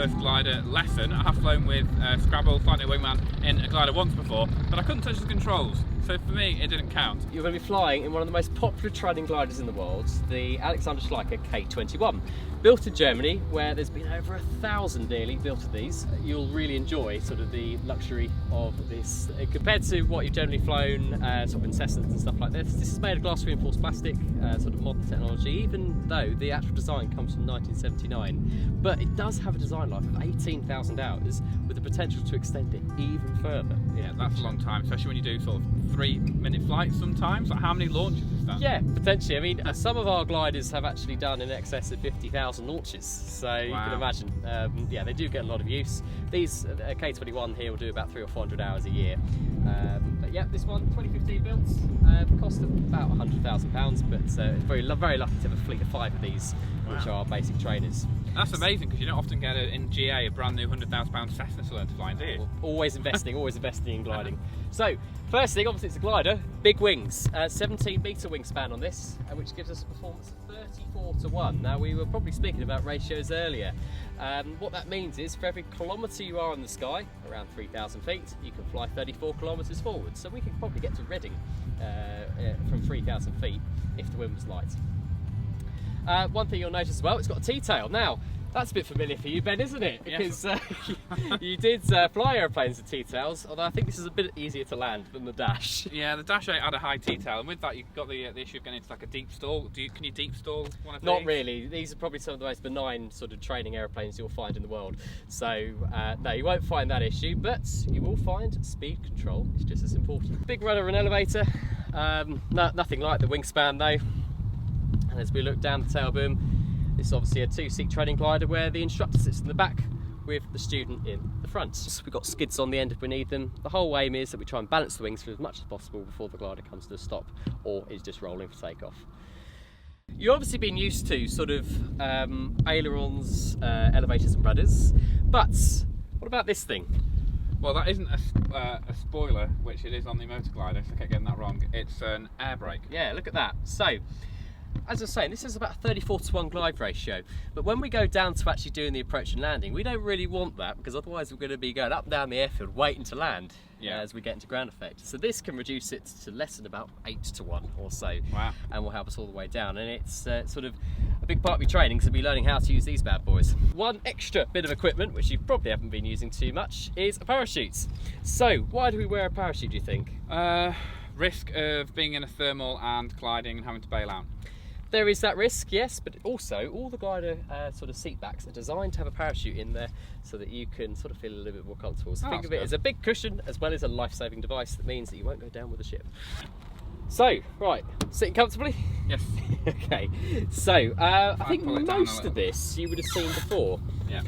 first glider lesson. I have flown with Scrabble, Flight Night Wingman in a glider once before, but I couldn't touch the controls, so for me it didn't count. You're going to be flying in one of the most popular training gliders in the world, the Alexander Schleicher K21. Built in Germany, where there's been over 1,000 nearly built of these. You'll really enjoy sort of the luxury of this compared to what you've generally flown, sort of in Cessnas and stuff like this. This is made of glass reinforced plastic, sort of modern technology, even though the actual design comes from 1979. But it does have a design life of 18,000 hours with the potential to extend it even further. Yeah, that's a long time, especially when you do sort of 3-minute flights sometimes. Like, how many launches is that? Yeah, potentially. I mean, some of our gliders have actually done in excess of 50,000 launches, so you can imagine. Yeah, they do get a lot of use. These K21 here will do about 300 or 400 hours a year. But yeah, this one, 2015 built, cost about £100,000, but very lucky to have a fleet of 5 of these, which are basic trainers. That's amazing, because you don't often get in GA a brand new £100,000 Cessna to learn to fly in, do you? Always investing in gliding. So, first thing, obviously it's a glider, big wings, 17-metre wingspan on this, which gives us a performance of 34:1. Now, we were probably speaking about ratios earlier. What that means is, for every kilometre you are in the sky, around 3,000 feet, you can fly 34 kilometres forward. So we could probably get to Reading from 3,000 feet if the wind was light. One thing you'll notice as well, it's got a T-tail. Now, that's a bit familiar for you, Ben, isn't it? Because you did fly aeroplanes with T-tails, although I think this is a bit easier to land than the Dash. Yeah, the Dash 8 had a high T-tail, and with that you've got the issue of getting into like a deep stall. Can you deep stall one of these? Not really. These are probably some of the most benign sort of training aeroplanes you'll find in the world. So, no, you won't find that issue, but you will find speed control is just as important. Big rudder and elevator, nothing like the wingspan though. And as we look down the tail boom, this is obviously a 2-seat training glider where the instructor sits in the back with the student in the front. So we've got skids on the end if we need them. The whole aim is that we try and balance the wings for as much as possible before the glider comes to a stop or is just rolling for takeoff. You've obviously been used to sort of ailerons, elevators and rudders, but what about this thing? Well, that isn't a spoiler, which it is on the motor glider, so I kept getting that wrong. It's an air brake. Yeah, look at that. So, as I was saying, this is about a 34:1 glide ratio, but when we go down to actually doing the approach and landing, we don't really want that, because otherwise we're going to be going up and down the airfield waiting to land as we get into ground effect. So this can reduce it to less than about 8:1 or so. Wow. And will help us all the way down, and it's sort of a big part of your training, so we'll be learning how to use these bad boys. One extra bit of equipment, which you probably haven't been using too much, is a parachute. So why do we wear a parachute, do you think? Risk of being in a thermal and gliding and having to bail out. There is that risk, yes, but also all the glider sort of seat backs are designed to have a parachute in there so that you can sort of feel a little bit more comfortable. So think of it as a big cushion as well as a life-saving device that means that you won't go down with the ship. So, right, sitting comfortably? Yes. Okay, so I think most of this you would have seen before. Yeah.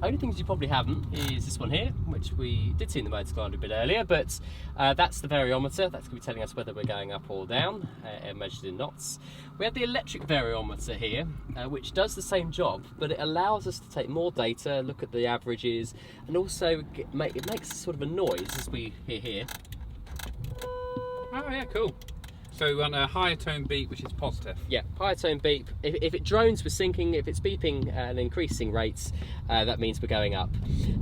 Only things you probably haven't is this one here, which we did see in the motor glider a bit earlier, but that's the variometer. That's going to be telling us whether we're going up or down, measured in knots. We have the electric variometer here, which does the same job, but it allows us to take more data, look at the averages, and also it makes sort of a noise, as we hear here. Oh yeah, cool. So on a higher tone beep, which is positive. Yeah, higher tone beep. If it drones, we're sinking. If it's beeping at increasing rates, that means we're going up.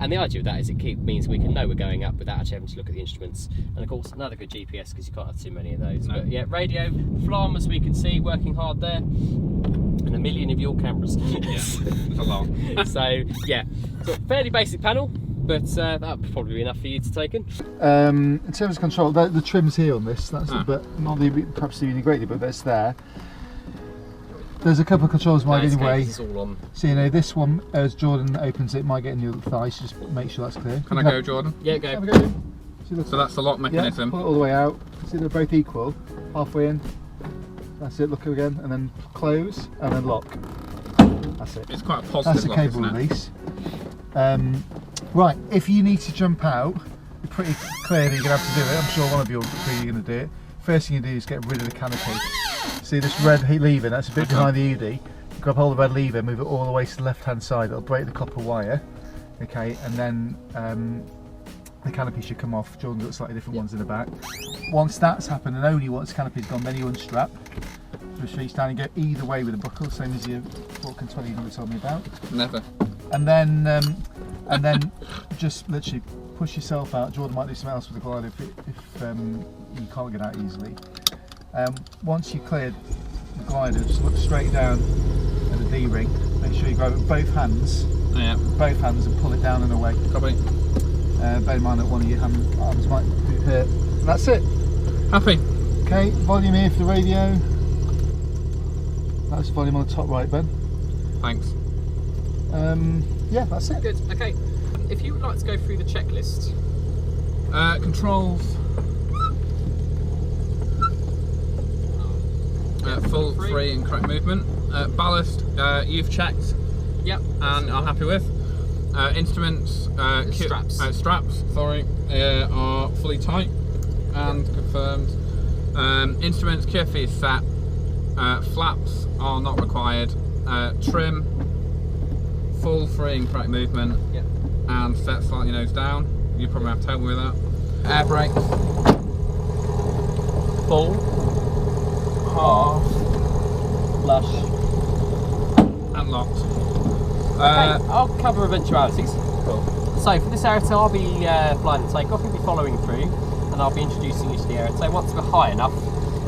And the idea of that is it means we can know we're going up without actually having to look at the instruments. And of course, another good GPS, because you can't have too many of those. No. But yeah, radio, FLAM, as we can see, working hard there. And 1 million of your cameras. Yeah, that's a lot. So yeah, so fairly basic panel. But that would probably be enough for you to take in. In terms of control, the trim's here on this. That's but not perhaps the greatly, but that's there. There's a couple of controls might anyway. So you know this one, as Jordan opens it, might get in your thigh. So just make sure that's clear. Can I go, Jordan? Yeah, go. Have a go. So that's the lock mechanism. Yeah, pull it all the way out. See they're both equal. Halfway in. That's it. Look again, and then close, and then lock. That's it. It's quite a positive lock, that's the cable release. Right, if you need to jump out, you're pretty clear that you're going to have to do it. I'm sure one of you are going to do it. First thing you do is get rid of the canopy. See this red lever, that's a bit behind the ED. Grab hold of the red lever, move it all the way to the left hand side. It'll break the copper wire. Okay, and then the canopy should come off. Jordan's got slightly different ones in the back. Once that's happened, and only once the canopy's gone, then you unstrap. Just reach down and go either way with the buckle, same as your Vulcan 20 you told me about. Never. and then just literally push yourself out. Jordan might do something else with the glider if you can't get out easily. Once you cleared the glider, just look straight down at the D-ring. Make sure you grab it with both hands. Yeah. Both hands and pull it down and away. Copy. Bear in mind that one of your arms might be hurt. That's it. Happy. Okay, volume here for the radio. That's volume on the top right, Ben. Thanks. Yeah, that's it. Good. Okay. If you would like to go through the checklist. Controls. Full, free and correct movement. Ballast, you've checked. Yep. And are happy with. Instruments, straps, sorry, are fully tight and confirmed. Instruments, QFE is set. Flaps are not required. Trim, full, free and correct movement. Yep. And set slightly nose down. You probably have to help me with that. Air brakes. Full. Half. Flush. And locked. Okay, I'll cover eventualities. Cool. So for this Aerotow, I'll be flying the takeoff. You'll be following through, and I'll be introducing you to the Aerotow. Once we're high enough,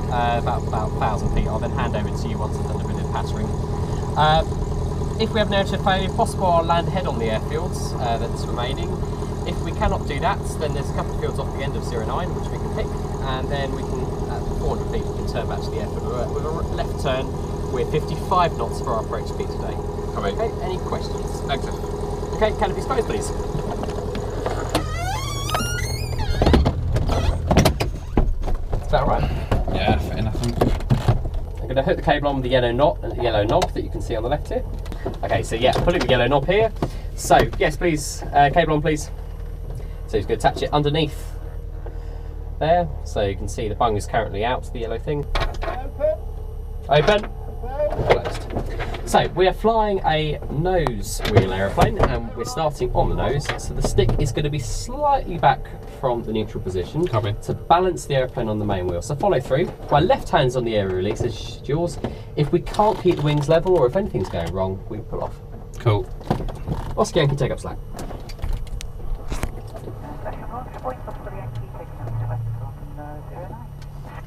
about 1,000 feet, I'll then hand over to you once I've done a bit of pattering. If we have an Aerotow failure, if possible, I'll land head on the airfields that's remaining. If we cannot do that, then there's a couple of fields off the end of 09 which we can pick, and then we can, at 400 feet, we can turn back to the airfield with a left turn. We're 55 knots for our approach speed today. Okay, any questions? Exit. Okay, canopy exposed, please. Is that right? Yeah, fit enough. I'm going to hook the cable on with the yellow knot and the yellow knob that you can see on the left here. Okay, so yeah, pulling the yellow knob here. So, yes please, cable on please. So he's going to attach it underneath there. So you can see the bung is currently out, the yellow thing. Open. Closed. So we are flying a nose wheel aeroplane and we're starting on the nose. So the stick is going to be slightly back from the neutral position to balance the aeroplane on the main wheel. So follow through. My left hand's on the aero release, as yours. If we can't keep the wings level or if anything's going wrong, we pull off. Cool. Oscar Yankee, take up slack.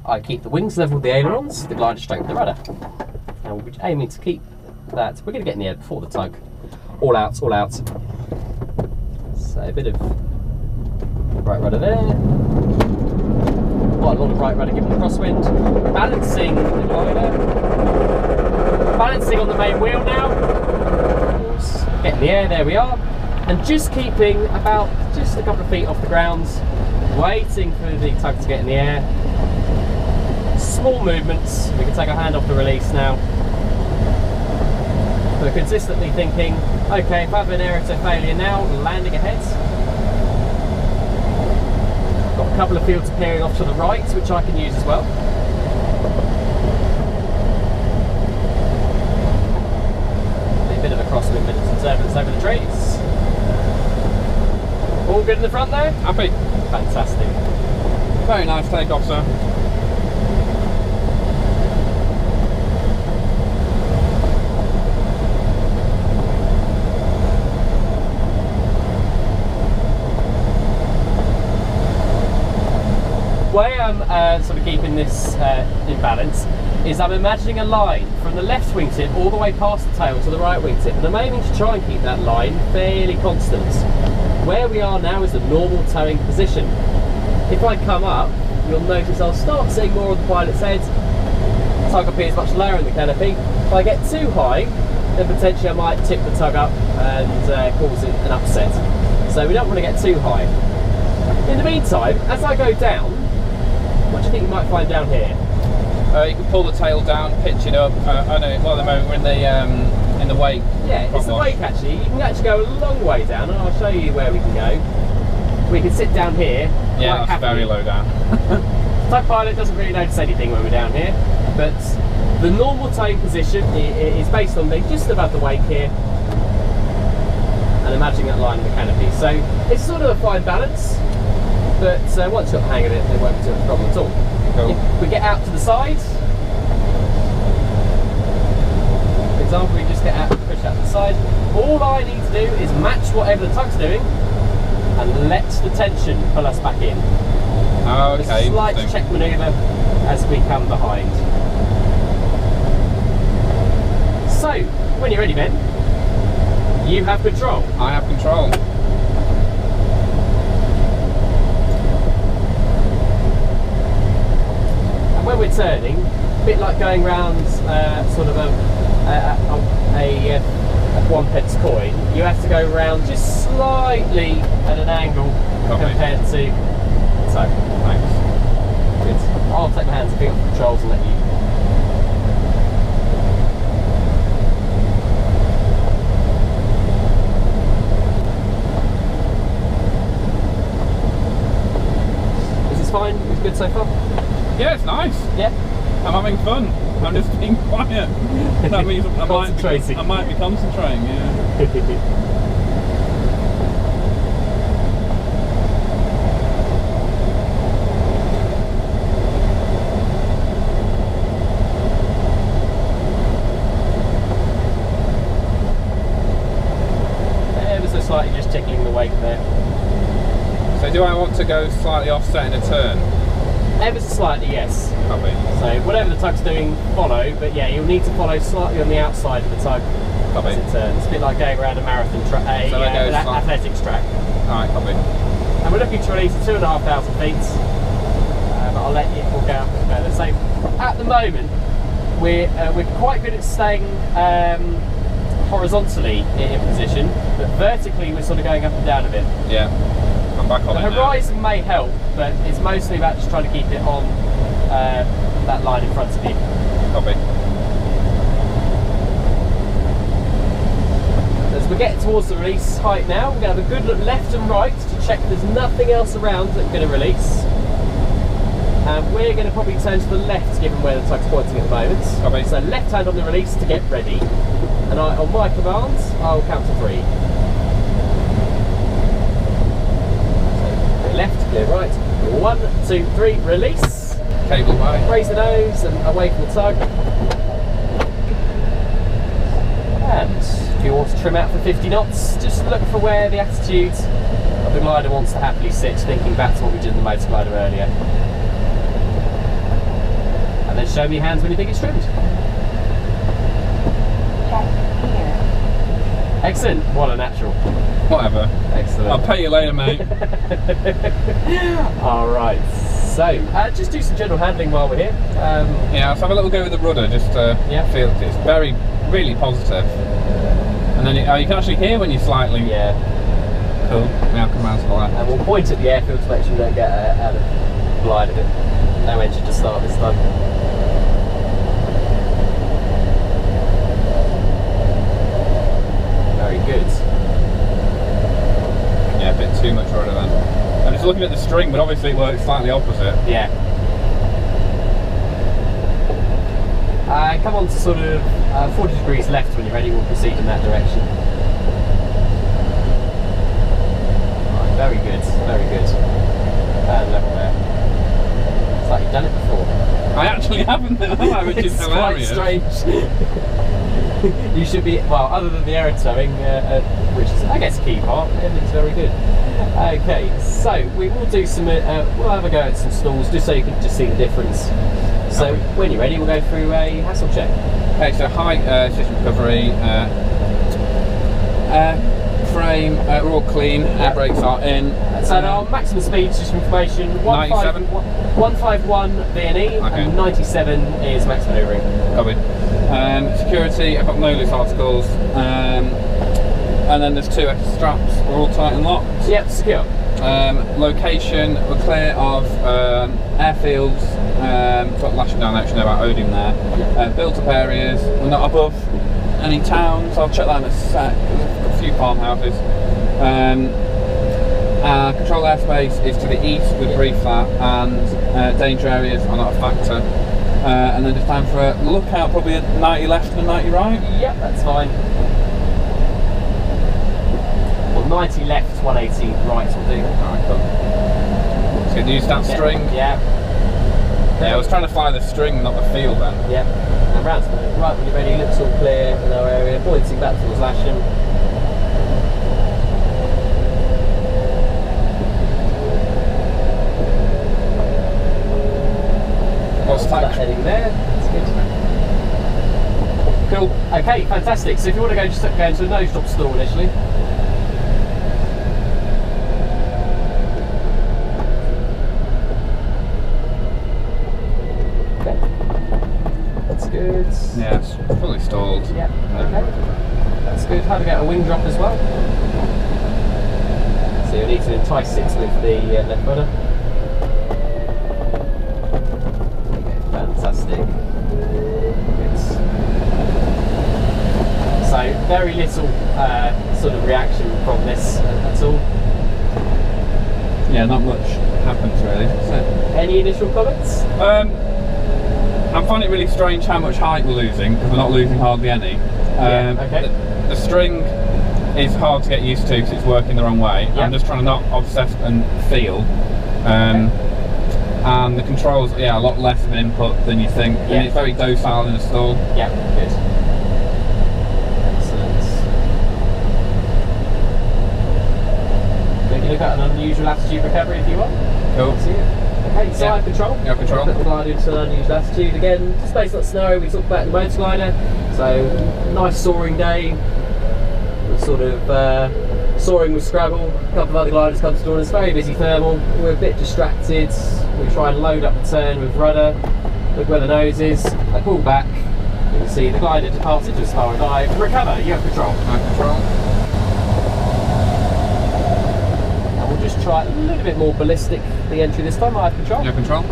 I keep the wings level with the ailerons, the glider straight with the rudder. And we'll be aiming to keep that. We're going to get in the air before the tug. All out, all out. So a bit of right rudder there. Quite a lot of right rudder given the crosswind. Balancing the glider. Balancing on the main wheel now. Get in the air, there we are. And just keeping about just a couple of feet off the ground. Waiting for the tug to get in the air. Small movements. We can take our hand off the release now. We're consistently thinking, okay, if I have an Aerotow failure now, landing ahead. Got a couple of fields appearing off to the right, which I can use as well. A bit of a crosswind, bit of turbulence over the trees. All good in the front there? Happy. Fantastic. Very nice takeoff, sir. The way I'm sort of keeping this in balance is I'm imagining a line from the left wingtip all the way past the tail to the right wingtip, and I'm aiming to try and keep that line fairly constant. Where we are now is the normal towing position. If I come up, you'll notice I'll start seeing more of the pilot's head. The tug appears much lower in the canopy. If I get too high, then potentially I might tip the tug up and cause it an upset. So we don't want to get too high. In the meantime, as I go down, what do you think you might find down here? You can pull the tail down, pitch it up. I know. Well, at the moment we're in the wake. Yeah, it's the wake actually. You can actually go a long way down, and I'll show you where we can go. We can sit down here. Yeah, that's very low down. Tug pilot doesn't really notice anything when we're down here, but the normal towing position is based on being just above the wake here, and imagining that line in the canopy. So it's sort of a fine balance. But once you've got the hang of it, it won't be too much problem at all. Cool. If we get out to the side, for example, we just get out, push push out to the side. All I need to do is match whatever the tug's doing and let the tension pull us back in. Oh, okay. A slight check manoeuvre as we come behind. So, when you're ready, Ben, you have control. I have control. And when we're turning, a bit like going round sort of a 1p coin, you have to go round just slightly at an angle compared to the tug. Thanks. Good. I'll take my hands and pick up the controls and let you. Is this fine? Is it good so far? Yeah, it's nice. Yeah. I'm having fun. I'm just being quiet. That means I might be concentrating, yeah. Ever so slightly just tickling the wake there. So do I want to go slightly offset in a turn? Ever so slightly, yes. Copy. So whatever the tug's doing, follow, but yeah, you'll need to follow slightly on the outside of the tug Copy. as it turns. It's a bit like going around a marathon track, an athletics track. Alright, copy. And we're looking to release at 2,500 feet, but I'll let you go out a bit further. So at the moment, we're quite good at staying horizontally in position, but vertically we're sort of going up and down a bit. Yeah. I'm back on The horizon may help, but it's mostly about just trying to keep it on that line in front of you. Copy. As we get towards the release height now, we're going to have a good look left and right to check there's nothing else around that we're going to release. And we're going to probably turn to the left given where the tug's pointing at the moment. Copy. So left hand on the release to get ready. And on my commands, I'll count to 3. Left, clear right. 1, 2, 3, release. Cable away. Raise the nose and away from the tug. And if you want to trim out for 50 knots, just look for where the attitude of the glider wants to happily sit, thinking back to what we did in the motor glider earlier. And then show me your hands when you think it's trimmed. Excellent. What a natural. Whatever. Excellent. I'll pay you later, mate. Alright, so just do some general handling while we're here. Yeah, let's have a little go with the rudder, just to feel it's really positive. And then you can actually hear when you slightly... Yeah. Cool. Now commands for that. And we'll point at the airfield to make sure we don't get out of glide of it. No engine to start this time. Very good. Yeah, a bit too much rudder then. I'm just looking at the string, but obviously it works slightly opposite. Yeah. Come on to sort of 40 degrees left when you're ready, we'll proceed in that direction. Right, very good, very good. And level there. It's like you've done it before. I actually haven't, have I, which is hilarious. Quite strange. You should be, well, other than the aerotowing, which is, I guess, a key part, everything's very good. Okay, so we will do some, we'll have a go at some stalls, just so you can just see the difference. So when you're ready, we'll go through a hassle check. Okay, so height, system recovery, frame, we're all clean, air brakes are in. And our maximum speed, just for information, 151 VNE and 97 is max manoeuvring. Covered. Security, I've got no loose articles. And then there's 2 extra straps, we're all tight and locked. Yep, secure. Location, we're clear of airfields, got lashing down action about Odin there. Built up areas, we're not above any towns, I'll check that in a sec, there's a few farmhouses. Control airspace is to the east, we've briefed that, and danger areas are not a factor. And then it's time for a lookout, probably a 90 left and a 90 right? Yep, that's fine. Well, 90 left, 180 right will do. Alright, cool. So you use that string? Yeah. Yeah, I was trying to fly the string, not the field then. Yeah. And round to the right when you're ready, looks all clear in our area, pointing back towards Lasham. What's that heading there? That's good. Cool. Okay, fantastic. So if you want to go, just go into a nose drop stall initially. Okay. That's good. Yeah, it's fully stalled. Yeah. Okay. That's good. How to get a wing drop as well. So you'll need to entice it with the left rudder. Fantastic. Good. So very little sort of reaction from this at all. Yeah, not much happens really. So, any initial comments? I'm finding it really strange how much height we're losing, because we're not losing hardly any. Okay. The string is hard to get used to because it's working the wrong way. I'm just trying to not obsess and feel. And the controls, yeah, a lot less of an input than you think. And it's very docile in the stall. Yeah, good. Excellent. We can look at an unusual attitude recovery if you want. Cool. Okay, side control. Yeah, control. Put the glider into an unusual attitude again. Just based on scenario we talked about in the motor glider. So, nice soaring day. We're sort of soaring with Scrabble. A couple of other gliders come to door. It's very busy thermal. We're a bit distracted. We try and load up the turn with rudder. Look where the nose is. I pull back. You can see the glider departed just far and dive. Recover. You have control. I have control. And we'll just try a little bit more ballistic the entry this time. I have control. You have control.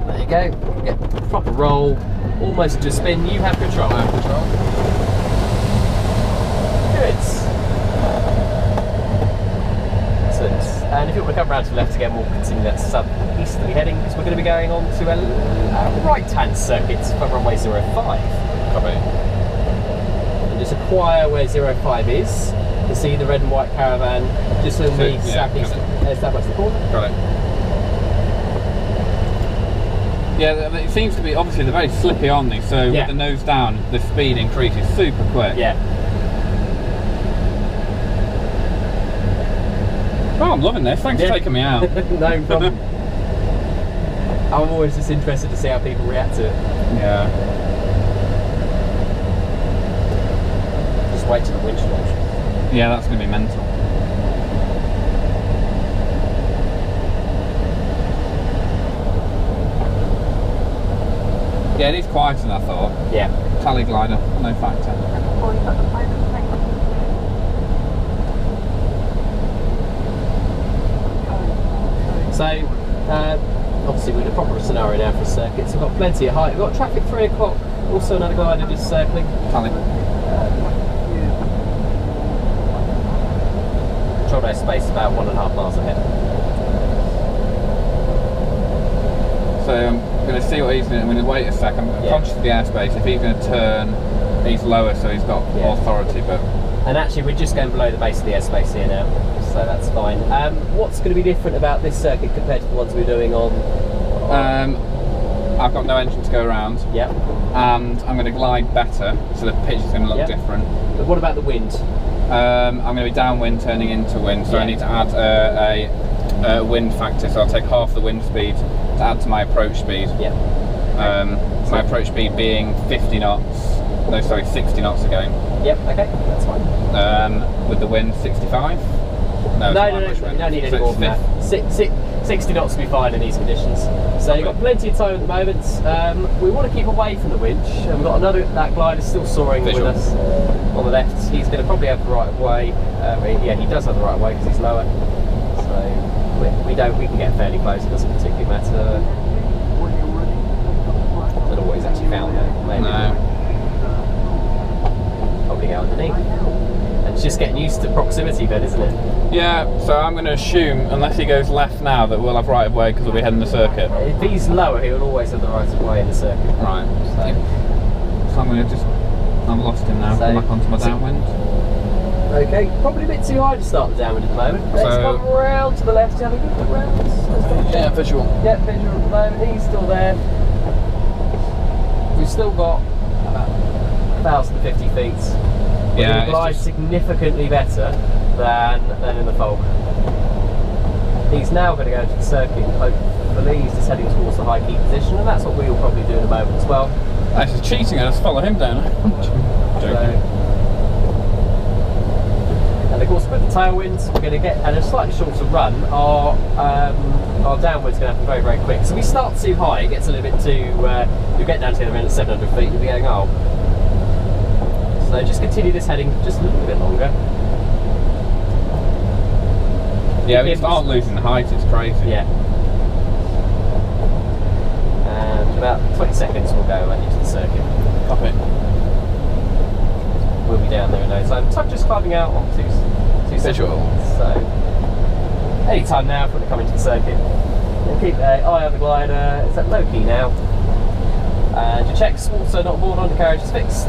There you go. Get proper roll. Almost to spin. You have control. I have control. Good. Excellent. And if you want to come round to the left again, we'll continue that sub-easterly heading because we're going to be going on to a right-hand circuit for runway 05. Copy. And just acquire where 05 is. You can see the red and white caravan just on the southwest corner. Got it. Yeah, it seems to be, obviously they're very slippy, aren't they? So with the nose down, the speed increases super quick. Yeah. Oh, I'm loving this. Thanks for taking me out. No problem. I'm always just interested to see how people react to it. Yeah. Just wait till the winch launch. Yeah, that's going to be mental. Yeah, it is quieter than I thought. Yeah. Tally glider, no factor. So, obviously we're in a proper scenario now for circuits. We've got plenty of height. We've got traffic 3 o'clock. Also another glider just circling. Tally. Control airspace about 1.5 miles ahead. So I'm going to see what he's doing. I'm going to wait a second. I'm conscious of the airspace. If he's going to turn, he's lower, so he's got more authority. But and actually, we're just going below the base of the airspace here now, so that's fine. What's going to be different about this circuit compared to the ones we're doing on? I've got no engine to go around. Yeah. And I'm going to glide better, so the pitch is going to look different. But what about the wind? I'm going to be downwind turning into wind, so I need to add a wind factor. So I'll take half the wind speed to add to my approach speed. Yeah. My approach speed being 50 knots. No, sorry, 60 knots again. Yep. Okay, that's fine. With the wind 65. No, you don't need any more than that. 60 knots will be fine in these conditions. So you've got plenty of time at the moment. We want to keep away from the winch, and we've got that glider still soaring with us on the left. He's going to probably have the right of way. Yeah, he does have the right of way because he's lower. So we can get fairly close. It doesn't particularly matter. I don't know what he's actually found there. Maybe. No. Probably go underneath. And it's just getting used to proximity then, isn't it? Yeah, so I'm going to assume, unless he goes left now, that we'll have right of way because we'll be heading the circuit. If he's lower, he will always have the right of way in the circuit. Right. So I'm going to just, I've lost him now, come back onto my downwind. Okay, probably a bit too high to start the downwind at the moment. Let's come round to the left, have a good look round. Yeah, visual. Yeah, visual at the moment, he's still there. We've still got about 1,050 feet. We're going to glide significantly better than in the fog. He's now going to go to the circuit. Hopefully he's just heading towards the high key position, and that's what we'll probably do in a moment as well. This is cheating, I just follow him down. And of course with the tailwinds, we're going to get, at a slightly shorter run, our downwind's going to happen very, very quick. So we start too high, it gets a little bit too, you'll get down to the end at 700 feet, you'll be going, oh. So just continue this heading just a little bit longer. Yeah, we start losing height, it's crazy. Yeah. And about 20 seconds we'll go into the circuit. Cockpit. We'll be down there in no time. Tuck just climbing out on two visual. So any time now if we want to come into the circuit. And keep an eye on the glider. It's at low key now. And your checks also not aboard, undercarriage is fixed.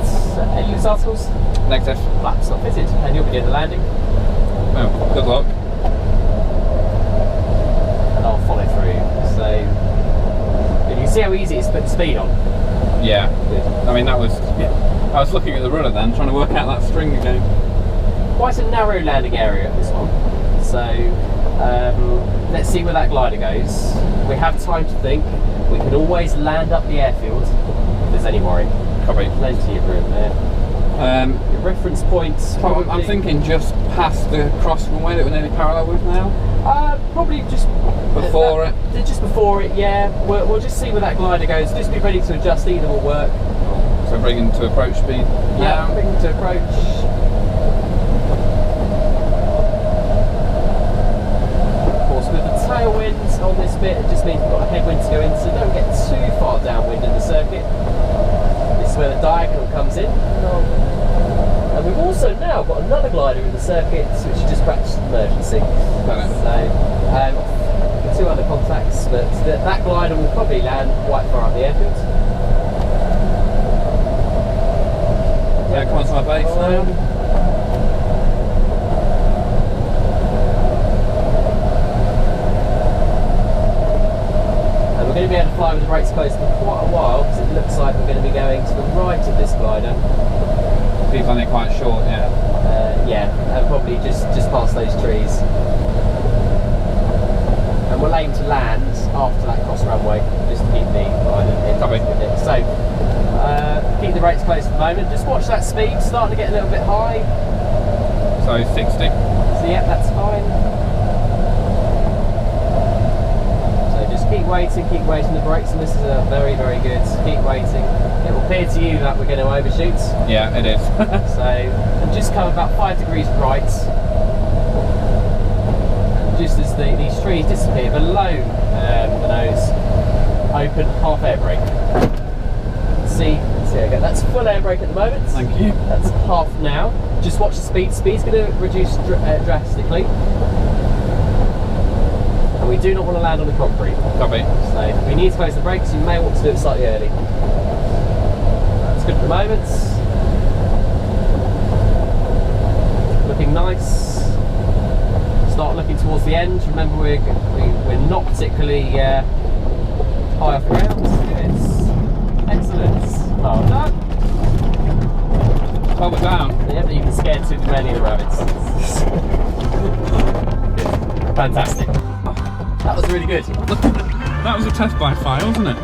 Any loose articles? Negative. Flaps not fitted. And you'll be doing the landing. Well, good luck. And I'll follow through. So you can see how easy it is to put the speed on. Yeah. I mean, that was. Yeah. I was looking at the rudder then, trying to work out that string again. Quite a narrow landing area at this one. So let's see where that glider goes. We have time to think. We can always land up the airfield if there's any worry. Copy. Plenty of room there. Your reference points. I'm thinking just past the cross runway that we're nearly parallel with now. Probably just before it. Just before it, yeah. We'll just see where that glider goes. Just be ready to adjust. Either will work. So bringing to approach speed. Yeah, bringing to approach. Of course, with the tailwind on this bit, it just means we've got a headwind to go in, so don't get too far downwind in the circuit. This is where the diagonal comes in. And we've also now got another glider in the circuit, which you just practiced emergency. So, two other contacts, but that glider will probably land quite far up the airfield. Yeah, come on to my base now. And we're going to be able to fly with the brakes closed for quite a while, because it looks like we're going to be going to the right of this glider. Speed's only quite short, yeah. Yeah, and probably just past those trees. And we'll aim to land after that cross runway, just to keep the glider in with it. So, keep the brakes closed at the moment. Just watch that speed, starting to get a little bit high. So 60. So yeah, that's fine. So just keep waiting the brakes, and this is very, very good. Keep waiting. It will appear to you that we're going to overshoot. Yeah, it is. So, and just come about 5 degrees right. And just as these trees disappear below the nose, open half air brake. See how I go. That's full air brake at the moment. Thank you. That's half now. Just watch the speed. Speed's going to reduce drastically. And we do not want to land on the concrete. Copy. So if we need to close the brakes, you may want to do it slightly early. That's good at the moment. Looking nice. Start looking towards the end. Remember, we're not particularly high off the ground. Good. Excellent. Well done. Hold it down. You haven't even scared too many of the rabbits. Fantastic. That was really good. That was a test by fire, wasn't it?